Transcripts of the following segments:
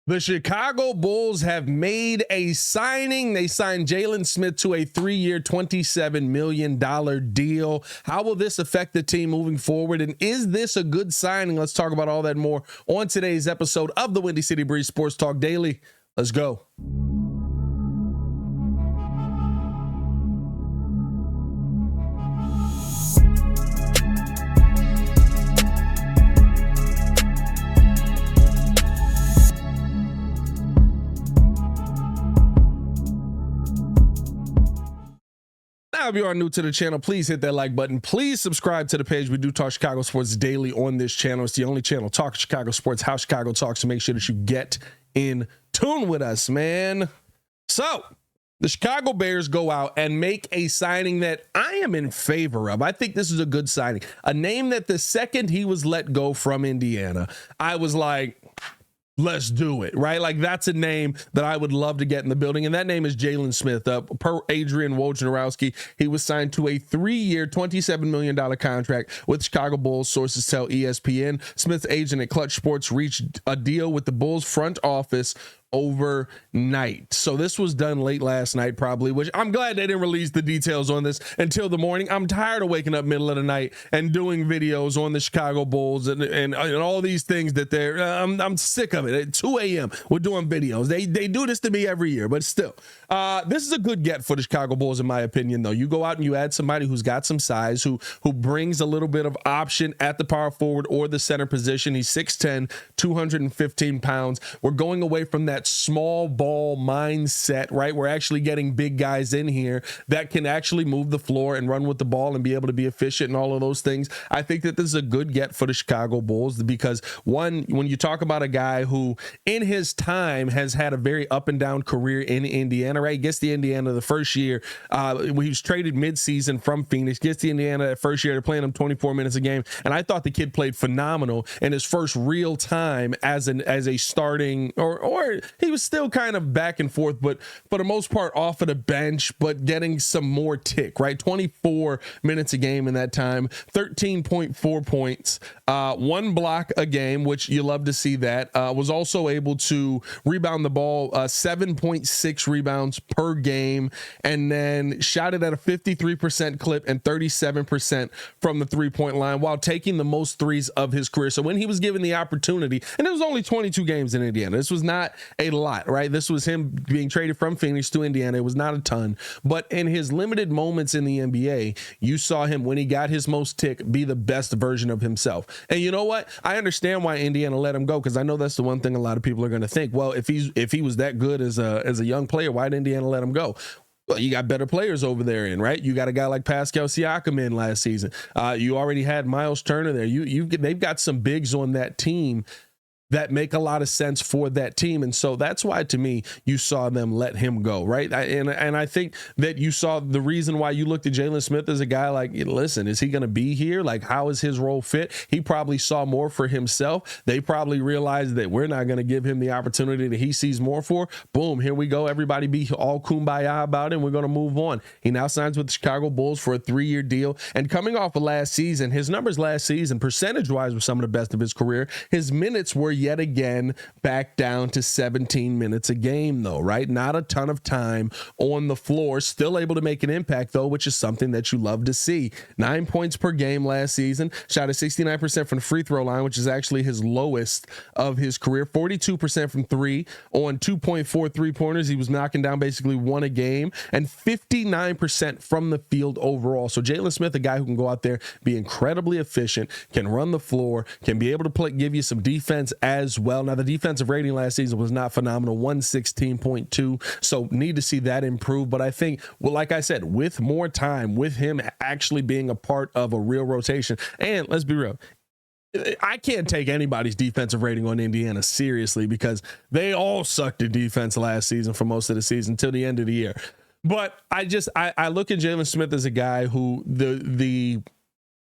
The Chicago Bulls have made a signing. They signed Jalen Smith to a 3-year, $27 million deal. How will this affect the team moving forward? And is this a good signing? Let's talk about all that more on today's episode of the Windy City Breeze Sports Talk Daily. Let's go. Now, if you are new to the channel, please hit that like button. Please subscribe to the page. We do talk Chicago sports daily on this channel. It's the only channel talking Chicago sports, how Chicago talks. So make sure that you get in tune with us, man. So the Chicago Bears go out and make a signing that I am in favor of. I think this is a good signing. A name that the second he was let go from Indiana, I was like, let's do it, right? Like, that's a name that I would love to get in the building, and that name is Jalen Smith. Per Adrian Wojnarowski, he was signed to a 3-year, $27 million contract with Chicago Bulls, sources tell ESPN. Smith's agent at Clutch Sports reached a deal with the Bulls front office overnight. So this was done late last night, probably, which I'm glad they didn't release the details on this until the morning. I'm tired of waking up middle of the night and doing videos on the Chicago Bulls and all these things that they're, I'm sick of it. At 2 a.m. we're doing videos. They do this to me every year, but still, this is a good get for the Chicago Bulls, in my opinion, though. You go out and you add somebody who's got some size, who brings a little bit of option at the power forward or the center position. He's 6'10", 215 pounds. We're going away from that small ball mindset, right? We're actually getting big guys in here that can actually move the floor and run with the ball and be able to be efficient and all of those things. I think that this is a good get for the Chicago Bulls because, one, when you talk about a guy who in his time has had a very up and down career in Indiana, right? Gets to Indiana the first year. He was traded midseason from Phoenix, gets to Indiana that first year. They're playing him 24 minutes a game. And I thought the kid played phenomenal in his first real time as a starting, or he was still kind of back and forth, but for the most part off of the bench, but getting some more tick, right? 24 minutes a game in that time, 13.4 points, 1 block a game, which you love to see that. Was also able to rebound the ball, 7.6 rebounds per game, and then shot it at a 53% clip and 37% from the three-point line while taking the most threes of his career. So when he was given the opportunity, and it was only 22 games in Indiana, this was not a lot, right? This was him being traded from Phoenix to Indiana. It was not a ton, but in his limited moments in the NBA, you saw him, when he got his most tick, be the best version of himself. And you know what? I understand why Indiana let him go, because I know that's the one thing a lot of people are going to think. Well, if he was that good as a young player, why did Indiana let him go? Well, you got better players over there in, right? You got a guy like Pascal Siakam in last season. You already had Miles Turner there. They've got some bigs on that team that make a lot of sense for that team. And so that's why, to me, you saw them let him go, right? And I think that you saw the reason why you looked at Jalen Smith as a guy like, listen, is he going to be here? Like, how is his role fit? He probably saw more for himself. They probably realized that we're not going to give him the opportunity that he sees more for. Boom, here we go. Everybody be all kumbaya about it, and we're going to move on. He now signs with the Chicago Bulls for a 3-year deal. And coming off of last season, his numbers last season, percentage-wise, were some of the best of his career. His minutes were yet again back down to 17 minutes a game, though, right? Not a ton of time on the floor, still able to make an impact, though, which is something that you love to see. 9 points per game last season, shot at 69% from the free throw line, which is actually his lowest of his career, 42% from three on 2.4 3-pointers. He was knocking down basically 1 a game, and 59% from the field overall. So Jalen Smith, a guy who can go out there, be incredibly efficient, can run the floor, can be able to give you some defense as well. Now, the defensive rating last season was not phenomenal, 116.2. So need to see that improve. But I think, well, like I said, with more time, with him actually being a part of a real rotation, and let's be real, I can't take anybody's defensive rating on Indiana seriously because they all sucked at defense last season for most of the season till the end of the year. But I look at Jalen Smith as a guy who the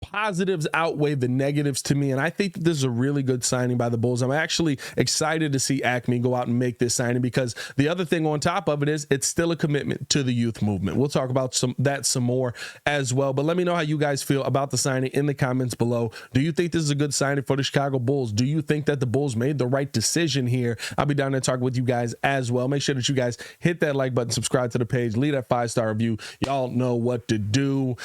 positives outweigh the negatives to me, and I think that this is a really good signing by the Bulls. I'm actually excited to see Acme go out and make this signing, because the other thing on top of it is it's still a commitment to the youth movement. We'll talk about some more as well, but let me know how you guys feel about the signing in the comments below. Do you think this is a good signing for the Chicago Bulls? Do you think that the Bulls made the right decision here? I'll be down there talking with you guys as well. Make sure that you guys hit that like button, subscribe to the page, leave that 5-star review. Y'all know what to do.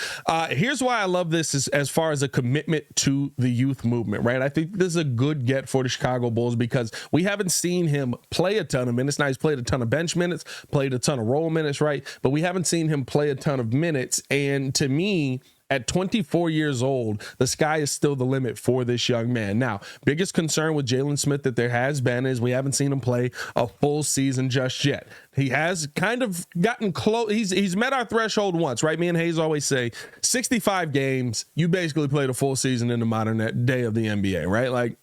Here's why I love this, is as far as a commitment to the youth movement, right? I think this is a good get for the Chicago Bulls, because we haven't seen him play a ton of minutes. Now, he's played a ton of bench minutes, played a ton of role minutes, right? But we haven't seen him play a ton of minutes. And to me, at 24 years old, the sky is still the limit for this young man. Now, biggest concern with Jalen Smith that there has been is we haven't seen him play a full season just yet. He has kind of gotten close. He's met our threshold once, right? Me and Hayes always say 65 games, you basically played a full season in the modern day of the NBA, right? Like,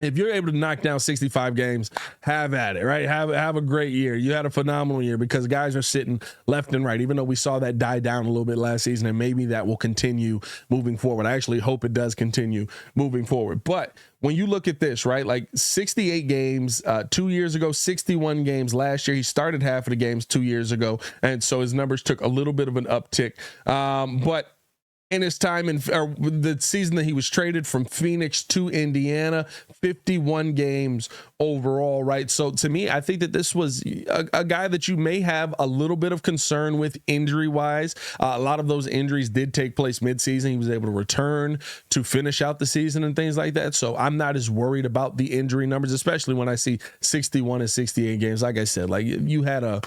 if you're able to knock down 65 games, have at it, right? Have a great year. You had a phenomenal year, because guys are sitting left and right, even though we saw that die down a little bit last season, and maybe that will continue moving forward. I actually hope it does continue moving forward. But when you look at this, right, like 68 games 2 years ago, 61 games last year. He started half of the games 2 years ago, and so his numbers took a little bit of an uptick. But in his time in the season that he was traded from Phoenix to Indiana, 51 games overall, right? So to me, I think that this was a guy that you may have a little bit of concern with injury-wise. A lot of those injuries did take place midseason. He was able to return to finish out the season and things like that. So I'm not as worried about the injury numbers, especially when I see 61 and 68 games. Like I said, like you had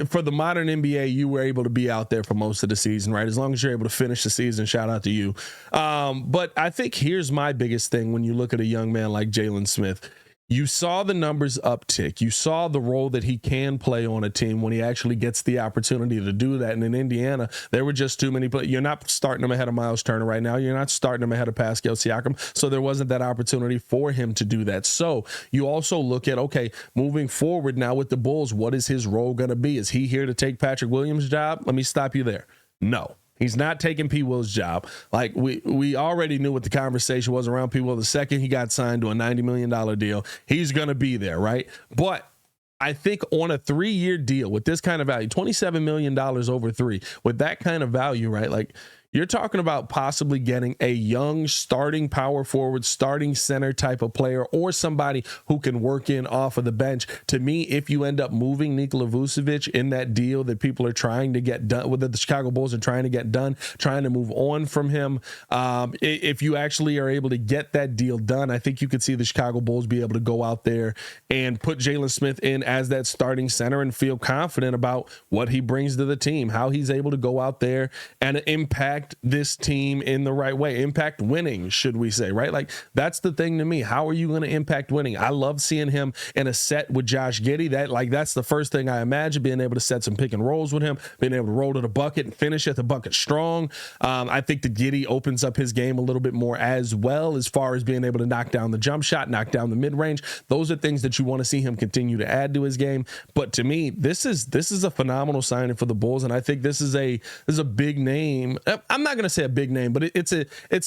for the modern NBA, you were able to be out there for most of the season, right? As long as you're able to finish the season, shout out to you. But I think here's my biggest thing when you look at a young man like Jalen Smith. You saw the numbers uptick. You saw the role that he can play on a team when he actually gets the opportunity to do that. And in Indiana, there were just too many. But you're not starting him ahead of Miles Turner right now. You're not starting him ahead of Pascal Siakam. So there wasn't that opportunity for him to do that. So you also look at, okay, moving forward now with the Bulls, what is his role going to be? Is he here to take Patrick Williams' job? Let me stop you there. No. He's not taking P. Will's job. Like we already knew what the conversation was around P. Will. The second he got signed to a $90 million deal, he's going to be there, right? But I think on a 3-year deal with this kind of value, $27 million over 3, with that kind of value, right? Like, you're talking about possibly getting a young starting power forward, starting center type of player, or somebody who can work in off of the bench. To me, if you end up moving Nikola Vucevic in that deal that people are trying to get done, what the Chicago Bulls are trying to get done, trying to move on from him, if you actually are able to get that deal done, I think you could see the Chicago Bulls be able to go out there and put Jalen Smith in as that starting center and feel confident about what he brings to the team, how he's able to go out there and impact this team in the right way, impact winning, should we say, right? Like, that's the thing to me. How are you going to impact winning? I love seeing him in a set with Josh Giddey. That's the first thing I imagine, being able to set some pick and rolls with him, being able to roll to the bucket and finish at the bucket strong. I think the Giddey opens up his game a little bit more as well, as far as being able to knock down the jump shot, knock down the mid-range. Those are things that you want to see him continue to add to his game. But to me, this is a phenomenal signing for the Bulls, and I think this is a big name. I'm not going to say a big name, but it's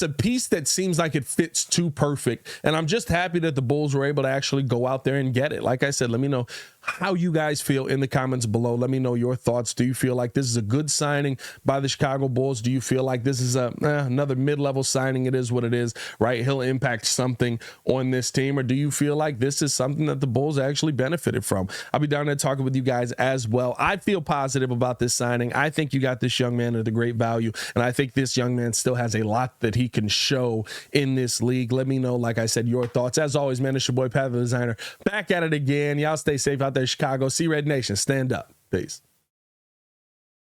a piece that seems like it fits too perfect. And I'm just happy that the Bulls were able to actually go out there and get it. Like I said, let me know how you guys feel in the comments below. Let me know your thoughts. Do you feel like this is a good signing by the Chicago Bulls? Do you feel like this is another mid-level signing? It is what it is, right? He'll impact something on this team. Or do you feel like this is something that the Bulls actually benefited from? I'll be down there talking with you guys as well. I feel positive about this signing. I think you got this young man at a great value, and I think this young man still has a lot that he can show in this league. Let me know, like I said, your thoughts. As always, man, it's your boy, Pat the Designer, back at it again. Y'all stay safe out there, Chicago. See Red Nation, stand up. Peace.